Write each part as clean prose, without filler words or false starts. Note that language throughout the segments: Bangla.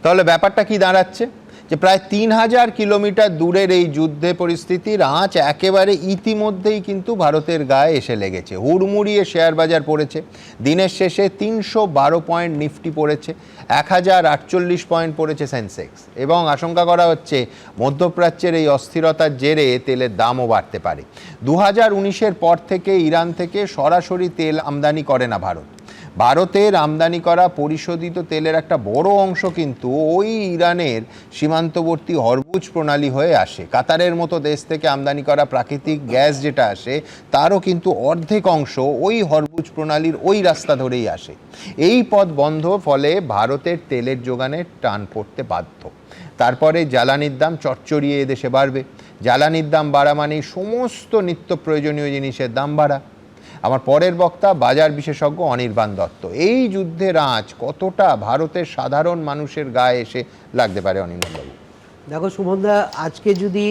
তাহলে ব্যাপারটা কি দাঁড়াচ্ছে, যে প্রায় 3000 কিলোমিটার দূরের এই যুদ্ধে পরিস্থিতির আঁচ একেবারে ইতিমধ্যেই কিন্তু ভারতের গায়ে এসে লেগেছে। হুড়মুড়িয়ে শেয়ার বাজার পড়েছে, দিনের শেষে 312 পয়েন্ট নিফটি পড়েছে, 1048 পয়েন্ট পড়েছে সেন্সেক্স, এবং আশঙ্কা করা হচ্ছে মধ্যপ্রাচ্যের এই অস্থিরতার জেরে তেলের দামও বাড়তে পারে। 2019-এর পর থেকে ইরান থেকে সরাসরি তেল আমদানি করে না ভারত। ভারতের আমদানি করা পরিশোধিত তেলের একটা বড় অংশ কিন্তু ওই ইরানের সীমান্তবর্তী হরমুজ প্রণালী হয়ে আসে। কাতারের মতো দেশ থেকে আমদানি করা প্রাকৃতিক গ্যাস যেটা আসে তারও কিন্তু অর্ধেক অংশ ওই হরমুজ প্রণালীর ওই রাস্তা ধরেই আসে। এই পথ বন্ধ, ফলে ভারতের তেলের যোগানে টান পড়তে বাধ্য। তারপরে জ্বালানির দাম চচ্চড়িয়ে এদেশে বাড়বে। জ্বালানির দাম বাড়া মানেই সমস্ত নিত্য প্রয়োজনীয় জিনিসের দাম বাড়া। আমার পরের বক্তা বাজার বিশেষজ্ঞ অনির্বাণ দত্ত। এই যুদ্ধের আঁচ কতটা ভারতের সাধারণ মানুষের গায়ে এসে লাগতে পারে অনির্বাণবাবু? দেখো সুমনদা, আজকে যদি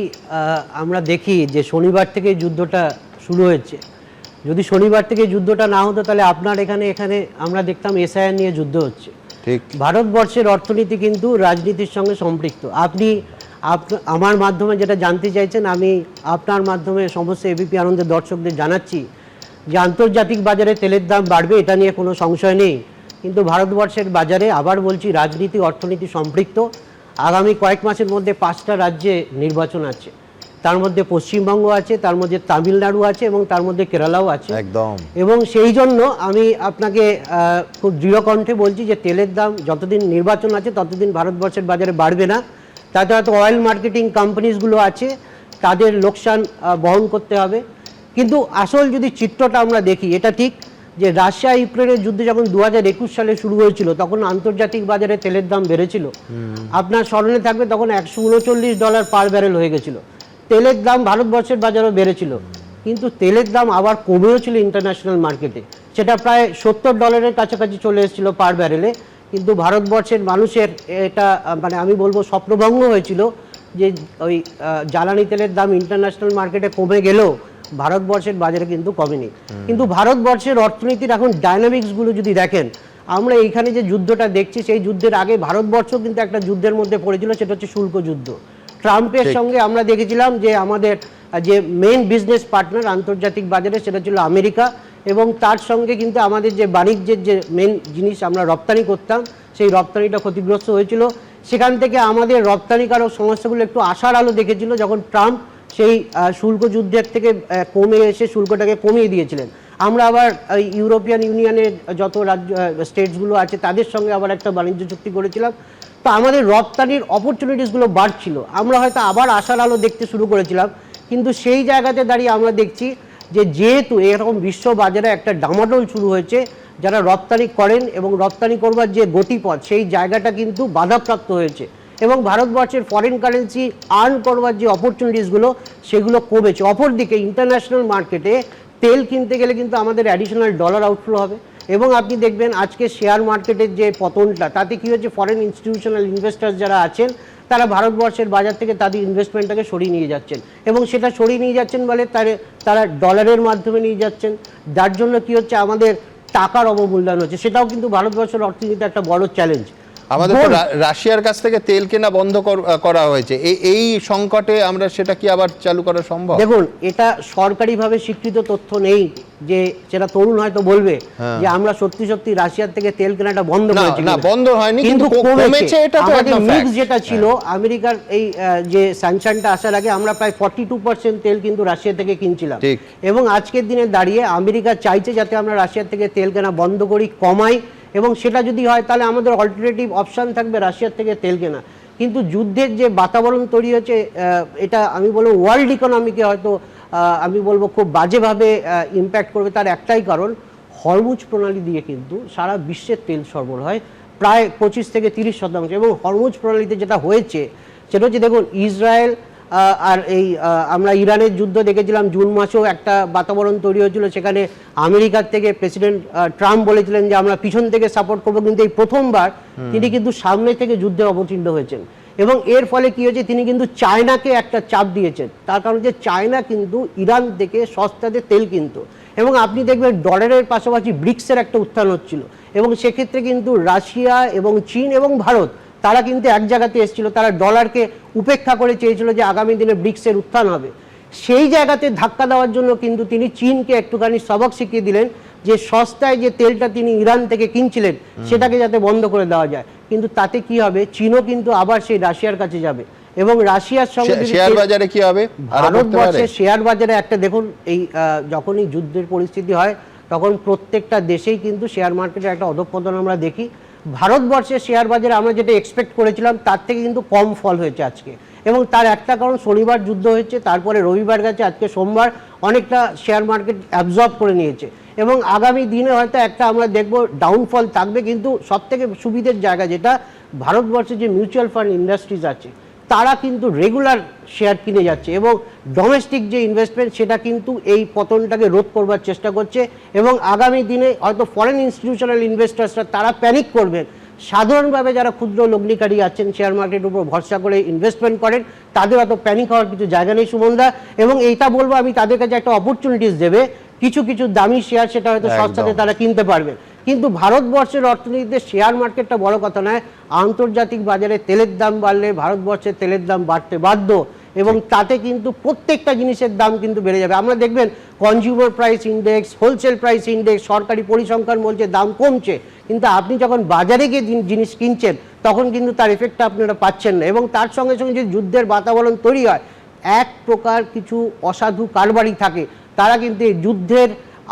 আমরা দেখি যে শনিবার থেকে যুদ্ধটা শুরু হয়েছে, যদি শনিবার থেকে যুদ্ধটা না হতো তাহলে আপনার এখানে আমরা দেখতাম এসআইআর নিয়ে যুদ্ধ হচ্ছে। ঠিক, ভারতবর্ষের অর্থনীতি কিন্তু রাজনীতির সঙ্গে সম্পৃক্ত। আপনি আমার মাধ্যমে যেটা জানতে চাইছেন, আমি আপনার মাধ্যমে সমস্ত এবিপি আনন্দের দর্শকদের জানাচ্ছি যে আন্তর্জাতিক বাজারে তেলের দাম বাড়বে, এটা নিয়ে কোনো সংশয় নেই। কিন্তু ভারতবর্ষের বাজারে আবার বলছি রাজনীতি অর্থনীতি সম্পৃক্ত। আগামী কয়েক মাসের মধ্যে 5টা রাজ্যে নির্বাচন আছে, তার মধ্যে পশ্চিমবঙ্গ আছে, তার মধ্যে তামিলনাড়ু আছে এবং তার মধ্যে কেরালাও আছে একদম। এবং সেই জন্য আমি আপনাকে খুব দৃঢ় কণ্ঠে বলছি যে তেলের দাম যতদিন নির্বাচন আছে ততদিন ভারতবর্ষের বাজারে বাড়বে না। তাতে হয়তো অয়েল মার্কেটিং কোম্পানিজগুলো আছে, তাদের লোকসান বহন করতে হবে। কিন্তু আসল যদি চিত্রটা আমরা দেখি, এটা ঠিক যে রাশিয়া ইউক্রেনের যুদ্ধ যখন 2021 সালে শুরু হয়েছিল তখন আন্তর্জাতিক বাজারে তেলের দাম বেড়েছিল। আপনার স্মরণে থাকবে তখন $139 পার ব্যারেল হয়ে গেছিল। তেলের দাম ভারতবর্ষের বাজারেও বেড়েছিল, কিন্তু তেলের দাম আবার কমেও ছিল ইন্টারন্যাশনাল মার্কেটে, সেটা প্রায় $70 কাছাকাছি চলে এসেছিল পার ব্যারেলে। কিন্তু ভারতবর্ষের মানুষের এটা মানে আমি বলবো স্বপ্নভঙ্গ হয়েছিল যে ওই জ্বালানি তেলের দাম ইন্টারন্যাশনাল মার্কেটে কমে গেলেও ভারতবর্ষের বাজারে কিন্তু কমেনি। কিন্তু ভারতবর্ষের অর্থনীতির এখন ডাইনামিক্সগুলো যদি দেখেন, আমরা এইখানে যে যুদ্ধটা দেখছি সেই যুদ্ধের আগে ভারতবর্ষ কিন্তু একটা যুদ্ধের মধ্যে পড়েছিল, সেটা হচ্ছে শুল্ক যুদ্ধ। ট্রাম্পের সঙ্গে আমরা দেখেছিলাম যে আমাদের যে মেইন বিজনেস পার্টনার আন্তর্জাতিক বাজারে সেটা ছিল আমেরিকা, এবং তার সঙ্গে কিন্তু আমাদের যে বাণিজ্যের যে মেইন জিনিস আমরা রপ্তানি করতাম সেই রপ্তানিটা ক্ষতিগ্রস্ত হয়েছিল। সেখান থেকে আমাদের রপ্তানিকারক সমস্যাগুলো একটু আশার আলো দেখেছিল যখন ট্রাম্প সেই শুল্ক যুদ্ধের থেকে কমে এসে শুল্কটাকে কমিয়ে দিয়েছিলেন। আমরা আবার ইউরোপিয়ান ইউনিয়নের যত রাজ্য স্টেটসগুলো আছে তাদের সঙ্গে আবার একটা বাণিজ্য চুক্তি করেছিলাম। তো আমাদের রপ্তানির অপরচুনিটিসগুলো বাড়ছিল, আমরা হয়তো আবার আশার আলো দেখতে শুরু করেছিলাম। কিন্তু সেই জায়গাতে দাঁড়িয়ে আমরা দেখছি যে যেহেতু এরকম বিশ্ব বাজারে একটা ডামাডোল শুরু হয়েছে, যারা রপ্তানি করেন এবং রপ্তানি করবার যে গতিপথ সেই জায়গাটা কিন্তু বাধাপ্রাপ্ত হয়েছে, এবং ভারতবর্ষের ফরেন কারেন্সি আর্ন করবার যে অপরচুনিটিসগুলো সেগুলো কমেছে। অপরদিকে ইন্টারন্যাশনাল মার্কেটে তেল কিনতে গেলে কিন্তু আমাদের অ্যাডিশনাল ডলার আউটফ্লো হবে, এবং আপনি দেখবেন আজকে শেয়ার মার্কেটের যে পতনটা তাতে কী হচ্ছে, ফরেন ইনস্টিটিউশনাল ইনভেস্টার যারা আছেন তারা ভারতবর্ষের বাজার থেকে তাদের ইনভেস্টমেন্টটাকে সরিয়ে নিয়ে যাচ্ছেন, এবং সেটা সরিয়ে নিয়ে যাচ্ছেন বলে তারা ডলারের মাধ্যমে নিয়ে যাচ্ছেন, যার জন্য কী হচ্ছে আমাদের টাকার অবমূল্যায়ন হচ্ছে। সেটাও কিন্তু ভারতবর্ষের অর্থনীতিতে একটা বড় চ্যালেঞ্জ। আমাদের তো রাশিয়ার কাছ থেকে তেল কেনা বন্ধ করা হয়েছে, এই সংকটে আমরা সেটা কি আবার চালু করা সম্ভব? দেখুন, এটা সরকারিভাবে স্বীকৃত তথ্য নেই, যে সেটা তরুণ হয়তো বলবে যে আমরা সত্যি সত্যি রাশিয়ার থেকে তেল কেনাটা বন্ধ করেছি। না, বন্ধ হয়নি, কিন্তু কমেছে। এটা তো একটা মিক্স যেটা ছিল আমেরিকার এই যে স্যাংশনটা আসার আগে আমরা প্রায় 42% তেল কিন্তু রাশিয়া থেকে কিনছিলাম, এবং আজকের দিনে দাঁড়িয়ে আমেরিকা চাইছে যাতে আমরা রাশিয়ার থেকে তেল কেনা বন্ধ করি, কমাই, এবং সেটা যদি হয় তাহলে আমাদের অল্টারনেটিভ অপশান থাকবে রাশিয়ার থেকে তেল কেনা। কিন্তু যুদ্ধের যে বাতাবরণ তৈরি হচ্ছে, এটা আমি বলবো ওয়ার্ল্ড ইকোনমিকে হয়তো আমি বলবো খুব বাজেভাবে ইম্প্যাক্ট করবে। তার একটাই কারণ, হরমুজ প্রণালী দিয়ে কিন্তু সারা বিশ্বের তেল সরবরাহ হয় প্রায় 25 থেকে 30%, এবং হরমুজ প্রণালীতে যেটা হয়েছে সেটা হচ্ছে, দেখুন ইসরায়েল আর এই আমরা ইরানের যুদ্ধ দেখেছিলাম, জুন মাসেও একটা বাতাবরণ তৈরি হয়েছিল, সেখানে আমেরিকার থেকে প্রেসিডেন্ট ট্রাম্প বলেছিলেন যে আমরা পিছন থেকে সাপোর্ট করবো, কিন্তু এই প্রথমবার তিনি কিন্তু সামনে থেকে যুদ্ধে অবতীর্ণ হয়েছেন, এবং এর ফলে কি হয়েছে, তিনি কিন্তু চায়নাকে একটা চাপ দিয়েছেন। তার কারণ যে চায়না কিন্তু ইরান থেকে সস্তাতে তেল কিনতো, এবং আপনি দেখবেন ডলারের পাশাপাশি ব্রিক্সের একটা উত্থান হচ্ছিল, এবং সেক্ষেত্রে কিন্তু রাশিয়া এবং চীন এবং ভারত তারা কিন্তু এক জায়গাতে এসেছিল, তারা ডলারকে উপেক্ষা করে চেয়েছিল যে আগামী দিনে ব্রিক্সের উত্থান হবে। সেই জায়গাতে ধাক্কা দেওয়ার জন্য কিন্তু তিনি চীনকে একটুখানি সবক শিখিয়ে দিলেন যে সস্তায় যে তেলটা তিনি ইরান থেকে কিনছিলেন সেটাকে যাতে বন্ধ করে দেওয়া যায়। কিন্তু তাতে কি হবে, চীনও কিন্তু আবার সেই রাশিয়ার কাছে যাবে এবং রাশিয়ার সঙ্গে শেয়ার বাজারে কি হবে, ভারতবর্ষের শেয়ার বাজারে একটা দেখুন, এই যখনই যুদ্ধের পরিস্থিতি হয় তখন প্রত্যেকটা দেশেই কিন্তু শেয়ার মার্কেটের একটা অধঃপতন আমরা দেখি। ভারতবর্ষের শেয়ার বাজারে আমরা যেটা এক্সপেক্ট করেছিলাম তার থেকে কিন্তু কম ফল হয়েছে আজকে, এবং তার একটা কারণ শনিবার যুদ্ধ হয়েছে, তারপরে রবিবার গেছে, আজকে সোমবার, অনেকটা শেয়ার মার্কেট অ্যাবজর্ব করে নিয়েছে এবং আগামী দিনে হয়তো একটা আমরা দেখব ডাউনফল থাকবে। কিন্তু সবথেকে সুবিধের জায়গা যেটা, ভারতবর্ষের যে মিউচুয়াল ফান্ড ইন্ডাস্ট্রিজ আছে তারা কিন্তু রেগুলার শেয়ার কিনে যাচ্ছে এবং ডোমেস্টিক যে ইনভেস্টমেন্ট সেটা কিন্তু এই পতনটাকে রোধ করবার চেষ্টা করছে এবং আগামী দিনে হয়তো ফরেন ইনস্টিটিউশনাল ইনভেস্টার্সরা তারা প্যানিক করবেন। সাধারণভাবে যারা ক্ষুদ্র লগ্নিকারী আছেন, শেয়ার মার্কেটের উপর ভরসা করে ইনভেস্টমেন্ট করেন, তাদের অত প্যানিক হওয়ার কিছু জায়গা নেই সুমনদা। এবং এইটা বলবো আমি, তাদের কাছে একটা অপরচুনিটিস দেবে, কিছু কিছু দামি শেয়ার সেটা হয়তো সস্তাতে তারা কিনতে পারবে। কিন্তু ভারতবর্ষের অর্থনীতিতে শেয়ার মার্কেটটা বড় কথা নয়, আন্তর্জাতিক বাজারে তেলের দাম বাড়লে ভারতবর্ষের তেলের দাম বাড়তে বাধ্য এবং তাতে কিন্তু প্রত্যেকটা জিনিসের দাম কিন্তু বেড়ে যাবে। আমরা দেখবেন consumer price index, wholesale price index, সরকারি পরিসংখ্যান বলছে দাম কমছে, কিন্তু আপনি যখন বাজারে গিয়ে জিনিস কিনছেন তখন কিন্তু তার এফেক্টটা আপনারা পাচ্ছেন না। এবং তার সঙ্গে সঙ্গে যদি যুদ্ধের বাতাবরণ তৈরি হয়, এক প্রকার কিছু অসাধু কারবারি থাকে, তারা কিন্তু এই যুদ্ধের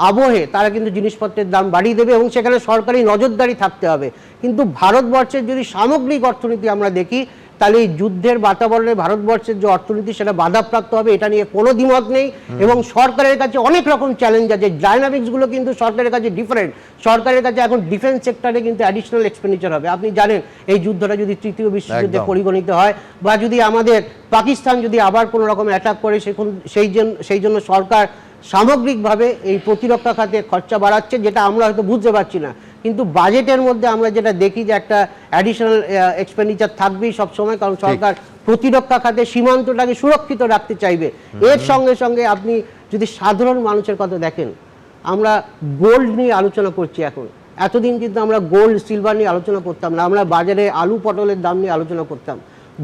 আবহে তারা কিন্তু জিনিসপত্রের দাম বাড়িয়ে দেবে এবং সেখানে সরকারি নজরদারি থাকতে হবে। কিন্তু ভারতবর্ষের যদি সামগ্রিক অর্থনীতি আমরা দেখি, তাহলে এই যুদ্ধের বাতাবরণে ভারতবর্ষের যে অর্থনীতি সেটা বাধাপ্রাপ্ত হবে, এটা নিয়ে কোনো দ্বিমত নেই। এবং সরকারের কাছে অনেক রকম চ্যালেঞ্জ আছে, ডাইনামিক্সগুলো কিন্তু সরকারের কাছে ডিফারেন্ট। সরকারের কাছে এখন ডিফেন্স সেক্টরে কিন্তু অ্যাডিশনাল এক্সপেন্ডিচার হবে। আপনি জানেন এই যুদ্ধটা যদি তৃতীয় বিশ্বযুদ্ধে পরিগণিত হয় বা যদি আমাদের পাকিস্তান যদি আবার কোনো রকম অ্যাটাক করে, সেই জন্য সরকার সামগ্রিকভাবে এই প্রতিরক্ষা খাতে খরচা বাড়াচ্ছে, যেটা আমরা হয়তো বুঝতে পারছি না। কিন্তু বাজেটের মধ্যে আমরা যেটা দেখি যে একটা অ্যাডিশনাল এক্সপেন্ডিচার থাকবেই সবসময়, কারণ সরকার প্রতিরক্ষা খাতে সীমান্তটাকে সুরক্ষিত রাখতে চাইবে। এর সঙ্গে সঙ্গে আপনি যদি সাধারণ মানুষের কথা দেখেন, আমরা গোল্ড নিয়ে আলোচনা করছি এখন, এতদিন কিন্তু আমরা গোল্ড সিলভার নিয়ে আলোচনা করতাম না, আমরা বাজারে আলু পটলের দাম নিয়ে আলোচনা করতাম।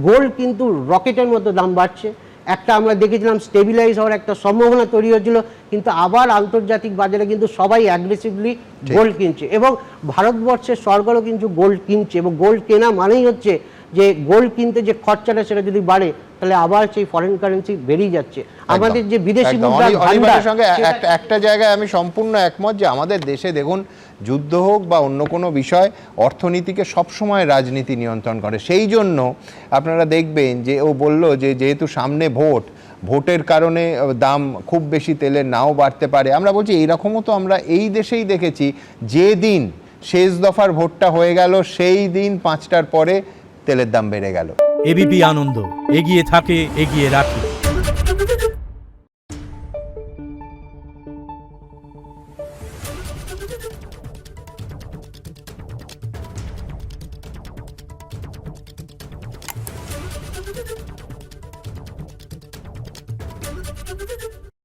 গোল্ড কিন্তু রকেটের মতো দাম বাড়ছে, একটা আমরা দেখেছিলাম স্টেবিলাইজ হওয়ার একটা সম্ভাবনা তৈরি হয়েছিল, কিন্তু আবার আন্তর্জাতিক বাজারে কিন্তু সবাই অ্যাগ্রেসিভলি গোল্ড কিনছে এবং ভারতবর্ষের সরকারও কিন্তু গোল্ড কিনছে। এবং গোল্ড কেনা মানেই হচ্ছে যে গোল্ড কিনতে যে খরচাটা সেটা যদি বাড়ে তাহলে আবার সেই ফরেন কারেন্সি বেরিয়ে যাচ্ছে। আমাদের যে বিদেশি মুদ্রার ভান্ডার, সঙ্গে একটা জায়গায় আমি সম্পূর্ণ একমত যে আমাদের দেশে দেখুন, যুদ্ধ হোক বা অন্য কোনো বিষয়, অর্থনীতিকে সবসময় রাজনীতি নিয়ন্ত্রণ করে। সেই জন্য আপনারা দেখবেন যে ও বলল যে যেহেতু সামনে ভোটের কারণে দাম খুব বেশি তেলের নাও বাড়তে পারে। আমরা বলছি এইরকমও তো আমরা এই দেশেই দেখেছি, যে দিন শেষ দফার ভোটটা হয়ে গেল সেই দিন 5টার পরে তেলের দাম বেড়ে গেল। এবিপি আনন্দ, এগিয়ে থাকে, এগিয়ে রাখে।